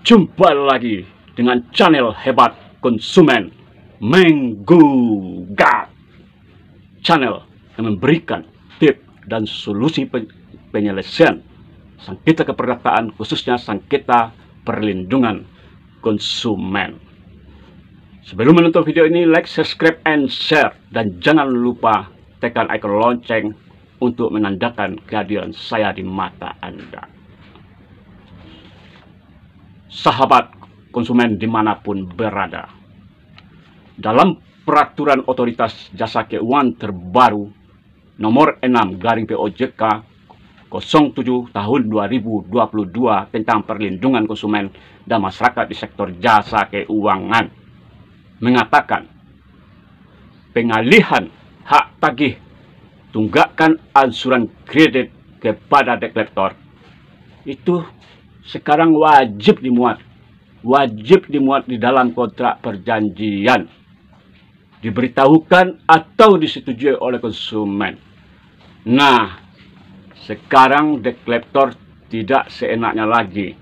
Jumpa lagi dengan channel hebat konsumen menggugat. Channel yang memberikan tips dan solusi penyelesaian sengketa keperdataan, khususnya sengketa perlindungan konsumen. Sebelum menonton video ini, like, subscribe, and share. Dan jangan lupa tekan icon lonceng untuk menandakan kehadiran saya di mata Anda. Sahabat konsumen dimanapun berada, dalam peraturan otoritas jasa keuangan terbaru nomor 6/POJK 07 tahun 2022 tentang perlindungan konsumen dan masyarakat di sektor jasa keuangan mengatakan pengalihan hak tagih tunggakan angsuran kredit kepada deklarator itu sekarang wajib dimuat di dalam kontrak perjanjian, diberitahukan atau disetujui oleh konsumen. Nah, sekarang deklarator tidak seenaknya lagi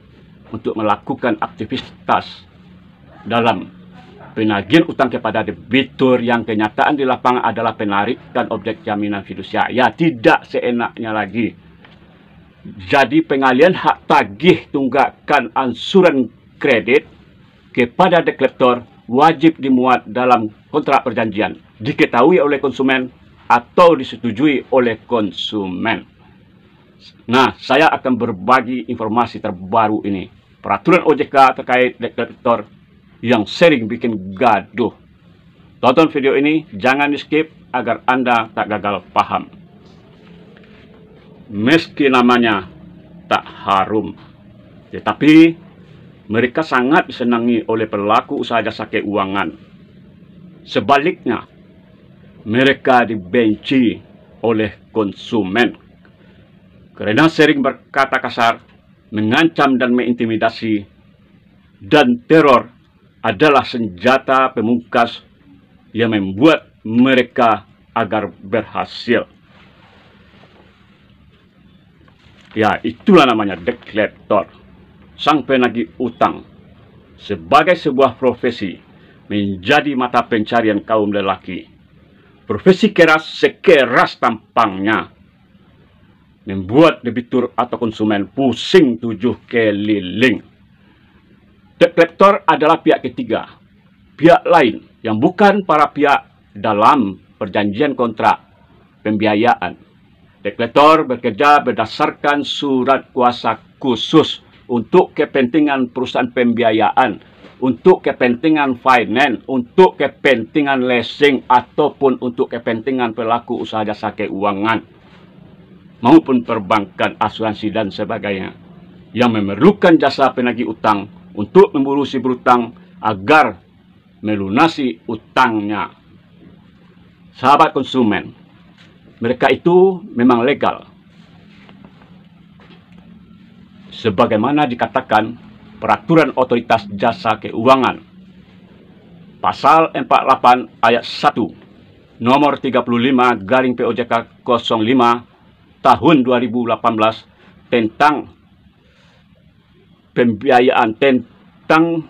untuk melakukan aktivitas dalam penagihan utang kepada debitur yang kenyataan di lapangan adalah penarikan objek jaminan fidusia. Ya, tidak seenaknya lagi. Jadi pengalihan hak tagih tunggakan angsuran kredit kepada deklarator wajib dimuat dalam kontrak perjanjian, diketahui oleh konsumen atau disetujui oleh konsumen. Nah, saya akan berbagi informasi terbaru ini, peraturan OJK terkait deklarator yang sering bikin gaduh. Tonton video ini, jangan di skip agar Anda tak gagal paham. Meski namanya tak harum, tetapi mereka sangat disenangi oleh pelaku usaha jasa keuangan. Sebaliknya, mereka dibenci oleh konsumen karena sering berkata kasar, mengancam dan mengintimidasi, dan teror adalah senjata pemungkas yang membuat mereka agar berhasil. Ya, itulah namanya deklarator, sang penagih utang. Sebagai sebuah profesi, menjadi mata pencarian kaum lelaki. Profesi keras sekeras tampangnya, membuat debitur atau konsumen pusing 7 keliling. Deklarator adalah pihak ketiga, pihak lain yang bukan para pihak dalam perjanjian kontrak pembiayaan. Deklarator bekerja berdasarkan surat kuasa khusus untuk kepentingan perusahaan pembiayaan, untuk kepentingan finance, untuk kepentingan leasing, ataupun untuk kepentingan pelaku usaha jasa keuangan, maupun perbankan, asuransi, dan sebagainya, yang memerlukan jasa penagih utang untuk memburu si berutang agar melunasi utangnya. Sahabat konsumen, mereka itu memang legal, sebagaimana dikatakan peraturan otoritas jasa keuangan pasal 48 ayat 1 nomor 35/POJK 05 tahun 2018 tentang pembiayaan, tentang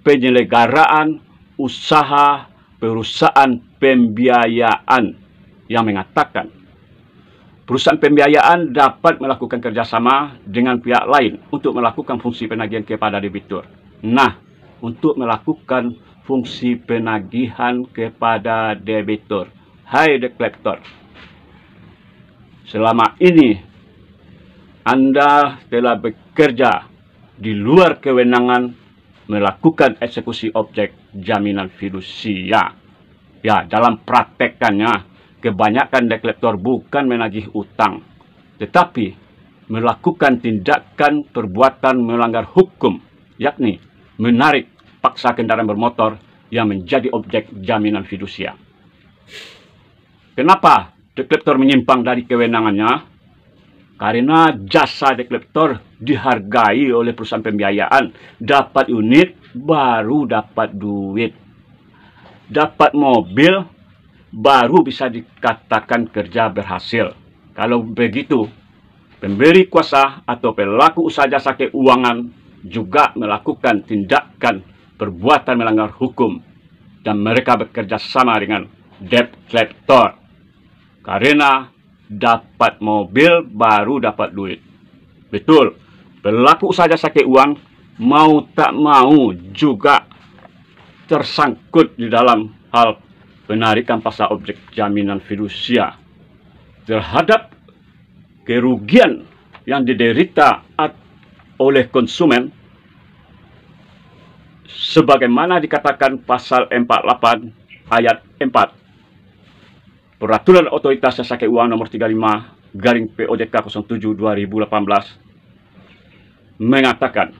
penyelenggaraan usaha perusahaan pembiayaan, yang mengatakan perusahaan pembiayaan dapat melakukan kerjasama dengan pihak lain untuk melakukan fungsi penagihan kepada debitur. Nah, untuk melakukan fungsi penagihan kepada debitur, hai deklarator, selama ini Anda telah bekerja di luar kewenangan melakukan eksekusi objek jaminan fidusia. Ya, dalam praktekannya, kebanyakan deklarator bukan menagih utang, tetapi melakukan tindakan perbuatan melanggar hukum, yakni menarik paksa kendaraan bermotor yang menjadi objek jaminan fidusia. Kenapa deklarator menyimpang dari kewenangannya? Karena jasa deklarator dihargai oleh perusahaan pembiayaan. Dapat unit, baru dapat duit. Dapat mobil, baru bisa dikatakan kerja berhasil. Kalau begitu, pemberi kuasa atau pelaku usaha jasa keuangan juga melakukan tindakan perbuatan melanggar hukum dan mereka bekerja sama dengan debt collector karena dapat mobil baru dapat duit. Betul, pelaku usaha jasa keuangan mau tak mau juga tersangkut di dalam hal penarikan pasar objek jaminan fidusia terhadap kerugian yang diderita oleh konsumen sebagaimana dikatakan pasal 48 ayat 4 Peraturan Otoritas Jasa Keuangan nomor 35/POJK 07/2018 mengatakan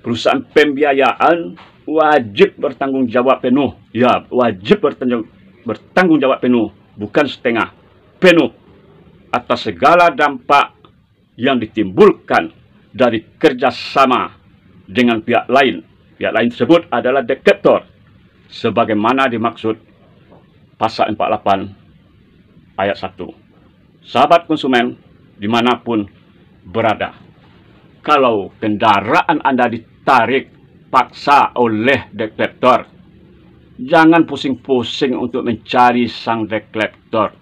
perusahaan pembiayaan wajib bertanggung jawab penuh. Ya, wajib bertanggung jawab penuh, bukan setengah, penuh atas segala dampak yang ditimbulkan dari kerjasama dengan pihak lain. Pihak lain tersebut adalah debt collector, sebagaimana dimaksud pasal 48 ayat 1. Sahabat konsumen dimanapun berada, kalau kendaraan Anda ditarik paksa oleh debt collector, jangan pusing-pusing untuk mencari sang debt collector,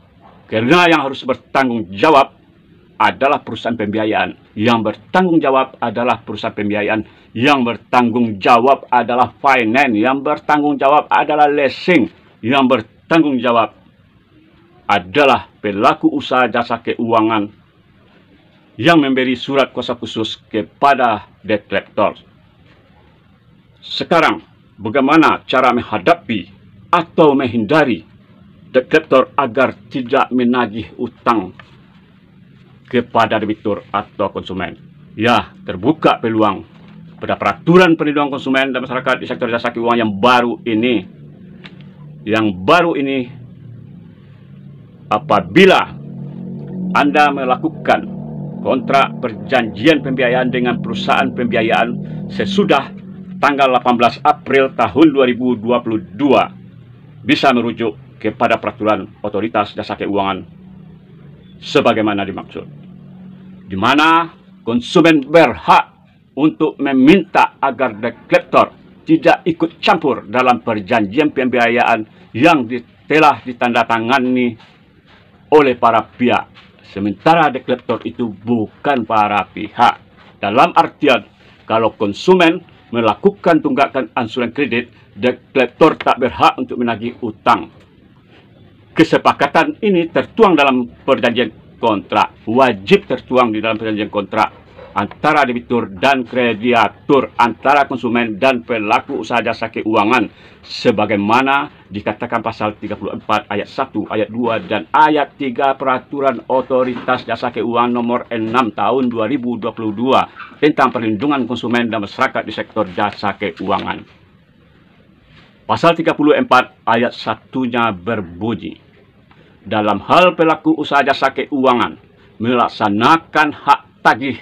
karena yang harus bertanggung jawab adalah perusahaan pembiayaan. Yang bertanggung jawab adalah perusahaan pembiayaan. Yang bertanggung jawab adalah finance. Yang bertanggung jawab adalah leasing. Yang bertanggung jawab adalah pelaku usaha jasa keuangan yang memberi surat kuasa khusus kepada debt collector. Sekarang, bagaimana cara menghadapi atau menghindari debt collector agar tidak menagih utang kepada debitur atau konsumen? Ya, terbuka peluang pada peraturan perlindungan konsumen dan masyarakat di sektor jasa keuangan yang baru ini. Yang baru ini, apabila Anda melakukan kontrak perjanjian pembiayaan dengan perusahaan pembiayaan sesudah tanggal 18 April tahun 2022, bisa merujuk kepada peraturan Otoritas Jasa Keuangan sebagaimana dimaksud, di mana konsumen berhak untuk meminta agar debt collector tidak ikut campur dalam perjanjian pembiayaan yang telah ditandatangani oleh para pihak, sementara debt collector itu bukan para pihak. Dalam artian, kalau konsumen melakukan tunggakan angsuran kredit, debt collector tak berhak untuk menagih utang. Kesepakatan ini tertuang dalam perjanjian kontrak, wajib tertuang di dalam perjanjian kontrak antara debitur dan krediatur, antara konsumen dan pelaku usaha jasa keuangan, sebagaimana dikatakan pasal 34 ayat 1, ayat 2, dan ayat 3 Peraturan Otoritas Jasa Keuangan nomor 6 tahun 2022 tentang perlindungan konsumen dan masyarakat di sektor jasa keuangan. Pasal 34 ayat 1-nya berbunyi, dalam hal pelaku usaha jasa keuangan melaksanakan hak tagih,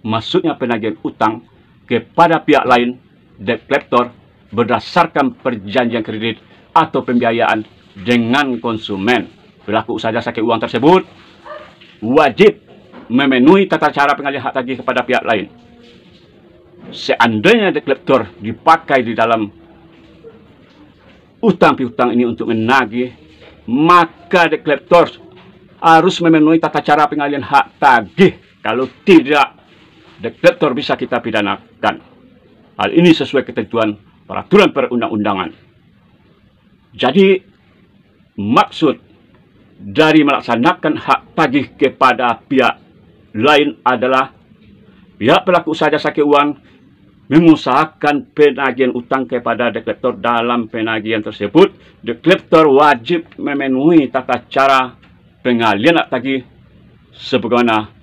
maksudnya penagihan utang, kepada pihak lain, debt collector, berdasarkan perjanjian kredit atau pembiayaan dengan konsumen, pelaku usaha jasa keuangan tersebut wajib memenuhi tata cara pengalihan hak tagih kepada pihak lain. Seandainya debt collector dipakai di dalam utang piutang ini untuk menagih, maka debt collector harus memenuhi tata cara pengalihan hak tagih. Kalau tidak, debt collector bisa kita pidanakan. Hal ini sesuai ketentuan peraturan perundang-undangan. Jadi, maksud dari melaksanakan hak tagih kepada pihak lain adalah pihak pelaku usaha jasa keuangan mengusahakan penagihan utang kepada debt collector. Dalam penagihan tersebut, debt collector wajib memenuhi tata cara pengalihan hak tagih sebagaimana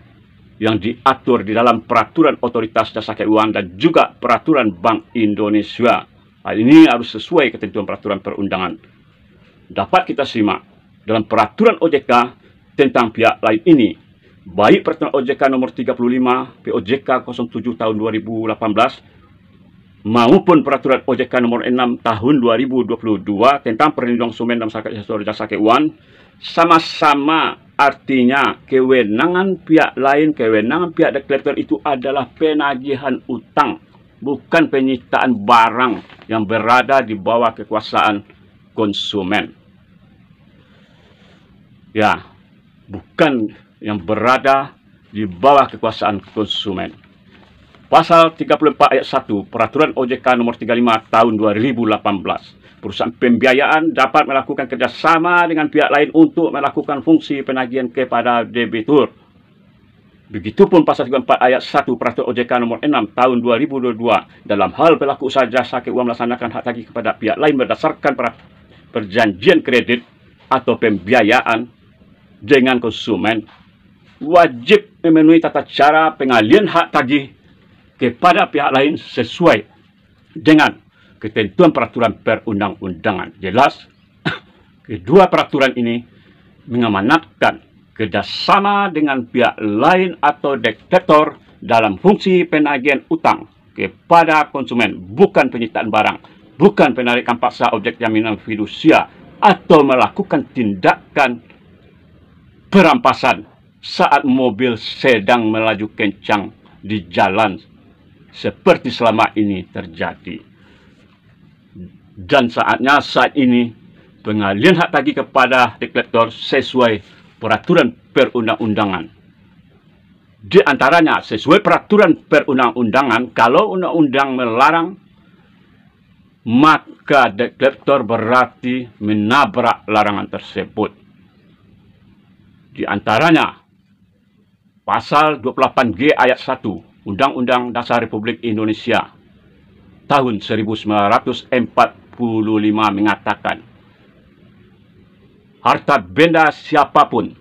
yang diatur di dalam peraturan Otoritas Jasa Keuangan dan juga peraturan Bank Indonesia. Hal ini harus sesuai ketentuan peraturan perundangan. Dapat kita simak dalam peraturan OJK tentang pihak lain ini, baik peraturan OJK nomor 35 POJK 07 tahun 2018 maupun peraturan OJK nomor 6 tahun 2022 tentang perlindungan konsumen dan masyarakat di sektor jasa keuangan, sama-sama artinya kewenangan pihak lain, kewenangan pihak deklarator itu adalah penagihan utang, bukan penyitaan barang yang berada di bawah kekuasaan konsumen. Ya, bukan yang berada di bawah kekuasaan konsumen. Pasal 34 ayat 1 Peraturan OJK nomor 35 tahun 2018. Perusahaan pembiayaan dapat melakukan kerjasama dengan pihak lain untuk melakukan fungsi penagihan kepada debitur. Begitupun pasal 34 ayat 1 Peraturan OJK nomor 6 tahun 2022 dalam hal pelaku usaha jasa keuangan melaksanakan hak tagih kepada pihak lain berdasarkan perjanjian kredit atau pembiayaan dengan konsumen, wajib memenuhi tata cara pengalian hak tagih kepada pihak lain sesuai dengan ketentuan peraturan perundang-undangan. Jelas, kedua peraturan ini mengamanatkan kerjasama dengan pihak lain atau detektor dalam fungsi penagihan utang kepada konsumen, bukan penyitaan barang, bukan penarikan paksa objek jaminan fidusia, atau melakukan tindakan perampasan saat mobil sedang melaju kencang di jalan seperti selama ini terjadi. Dan saatnya saat ini pengalian hak tagih kepada deklarator sesuai peraturan perundang-undangan. Di antaranya sesuai peraturan perundang-undangan, kalau undang-undang melarang, maka deklarator berarti menabrak larangan tersebut. Di antaranya pasal 28G ayat 1 Undang-Undang Dasar Republik Indonesia tahun 1945 mengatakan, harta benda siapapun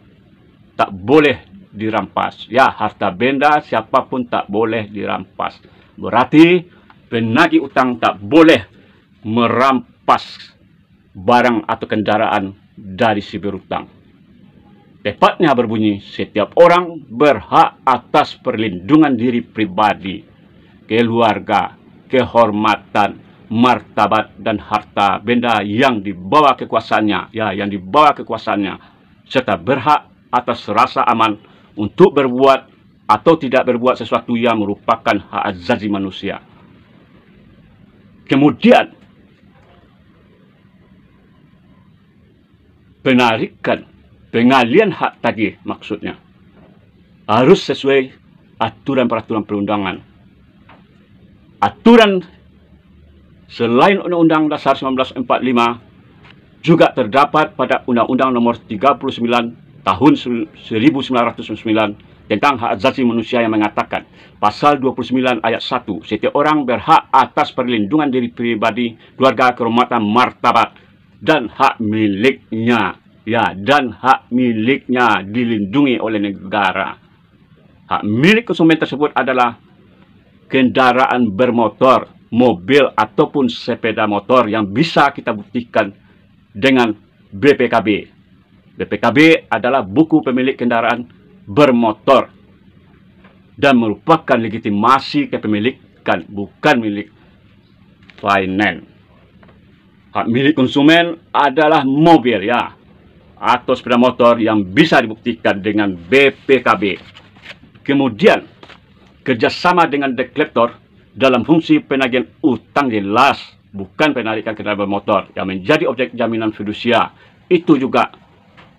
tak boleh dirampas. Ya, harta benda siapapun tak boleh dirampas. Berarti penagih utang tak boleh merampas barang atau kendaraan dari si berutang. Tepatnya berbunyi, setiap orang berhak atas perlindungan diri pribadi, keluarga, kehormatan, martabat, dan harta benda yang dibawa kekuasaannya, yang dibawa kekuasaannya, serta berhak atas rasa aman untuk berbuat atau tidak berbuat sesuatu yang merupakan hak asasi manusia. Kemudian, pengalian hak tagih maksudnya harus sesuai aturan peraturan perundangan. Aturan selain Undang-Undang Dasar 1945 juga terdapat pada Undang-Undang Nomor 39 Tahun 1999 tentang hak asasi manusia yang mengatakan, pasal 29 ayat 1, setiap orang berhak atas perlindungan diri pribadi, keluarga, kehormatan, martabat, dan hak miliknya. Ya, dan hak miliknya dilindungi oleh negara. Hak milik konsumen tersebut adalah kendaraan bermotor, mobil, ataupun sepeda motor yang bisa kita buktikan dengan BPKB. BPKB adalah buku pemilik kendaraan bermotor dan merupakan legitimasi kepemilikan, bukan milik finance. Hak milik konsumen adalah mobil, ya, atau sepeda motor yang bisa dibuktikan dengan BPKB. Kemudian, kerjasama dengan deklarator dalam fungsi penagihan utang jelas, bukan penarikan kendaraan bermotor yang menjadi objek jaminan fidusia. Itu juga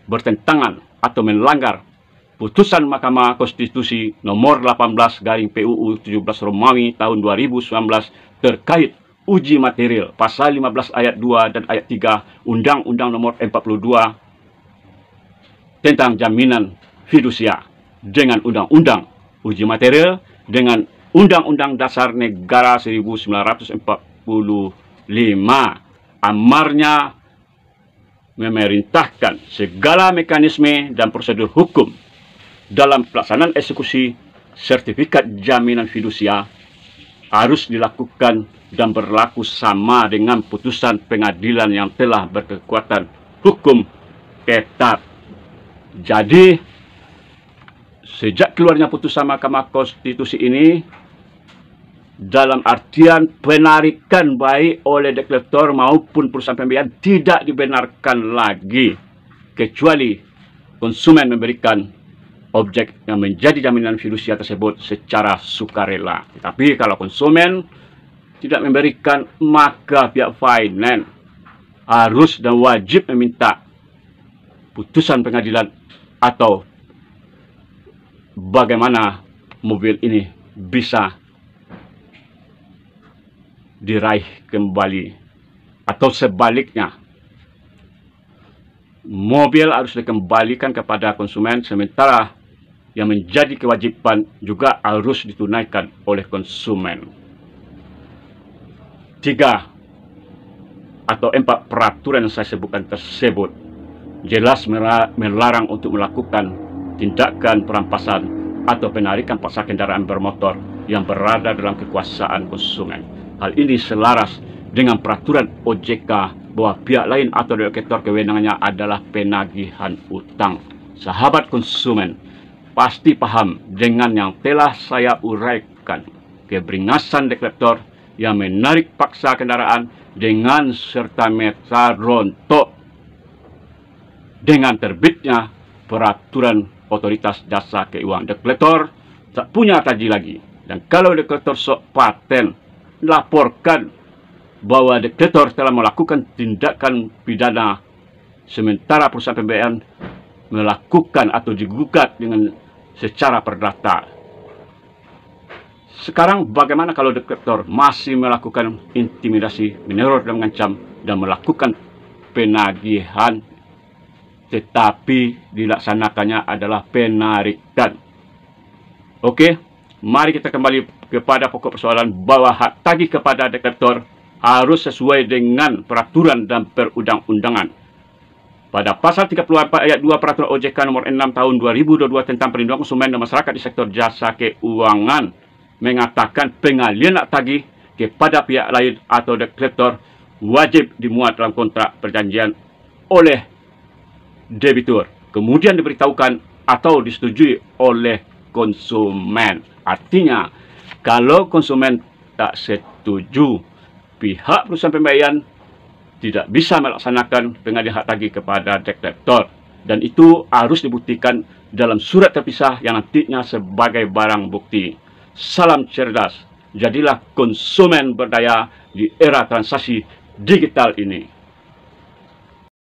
bertentangan atau melanggar putusan Mahkamah Konstitusi nomor 18/PUU 17 Romawi tahun 2019 terkait uji material pasal 15 ayat 2 dan ayat 3 Undang-Undang nomor 42 tentang jaminan fidusia dengan Undang-Undang uji material dengan Undang-Undang Dasar Negara 1945. Amarnya memerintahkan segala mekanisme dan prosedur hukum dalam pelaksanaan eksekusi sertifikat jaminan fidusia harus dilakukan dan berlaku sama dengan putusan pengadilan yang telah berkekuatan hukum tetap. Jadi, sejak keluarnya putusan Mahkamah Konstitusi ini, dalam artian penarikan baik oleh deklarator maupun perusahaan pembiayaan tidak dibenarkan lagi, kecuali konsumen memberikan objek yang menjadi jaminan fidusia tersebut secara sukarela. Tetapi kalau konsumen tidak memberikan, maka pihak finance harus dan wajib meminta putusan pengadilan atau bagaimana mobil ini bisa diraih kembali, atau sebaliknya mobil harus dikembalikan kepada konsumen, sementara yang menjadi kewajiban juga harus ditunaikan oleh konsumen. 3 atau 4 peraturan yang saya sebutkan tersebut jelas melarang untuk melakukan tindakan perampasan atau penarikan paksa kendaraan bermotor yang berada dalam kekuasaan konsumen. Hal ini selaras dengan peraturan OJK bahwa pihak lain atau detektor kewenangannya adalah penagihan utang. Sahabat konsumen pasti paham dengan yang telah saya uraikan. Keberingasan detektor yang menarik paksa kendaraan dengan serta-merta rontok dengan terbitnya peraturan otoritas jasa keuangan. Detektor tak punya taji lagi, dan kalau detektor sok paten, laporkan bahwa detektor telah melakukan tindakan pidana, sementara perusahaan pembiayaan melakukan atau digugat dengan secara perdata. Sekarang bagaimana kalau detektor masih melakukan intimidasi, meneror dan mengancam, dan melakukan penagihan, tetapi dilaksanakannya adalah penarikan? Oke, mari kita kembali kepada pokok persoalan bahwa hak tagih kepada detektor harus sesuai dengan peraturan dan perundang-undangan. Pada pasal 34 ayat 2 peraturan OJK nomor 6 tahun 2022 tentang perlindungan konsumen dan masyarakat di sektor jasa keuangan mengatakan pengalian hak tagih kepada pihak lain atau detektor wajib dimuat dalam kontrak perjanjian oleh debitur, kemudian diberitahukan atau disetujui oleh konsumen. Artinya, kalau konsumen tak setuju, pihak perusahaan pembayaran tidak bisa melaksanakan pengalihan hak tagih kepada detektor, dan itu harus dibuktikan dalam surat terpisah yang nantinya sebagai barang bukti. Salam cerdas, jadilah konsumen berdaya di era transaksi digital ini.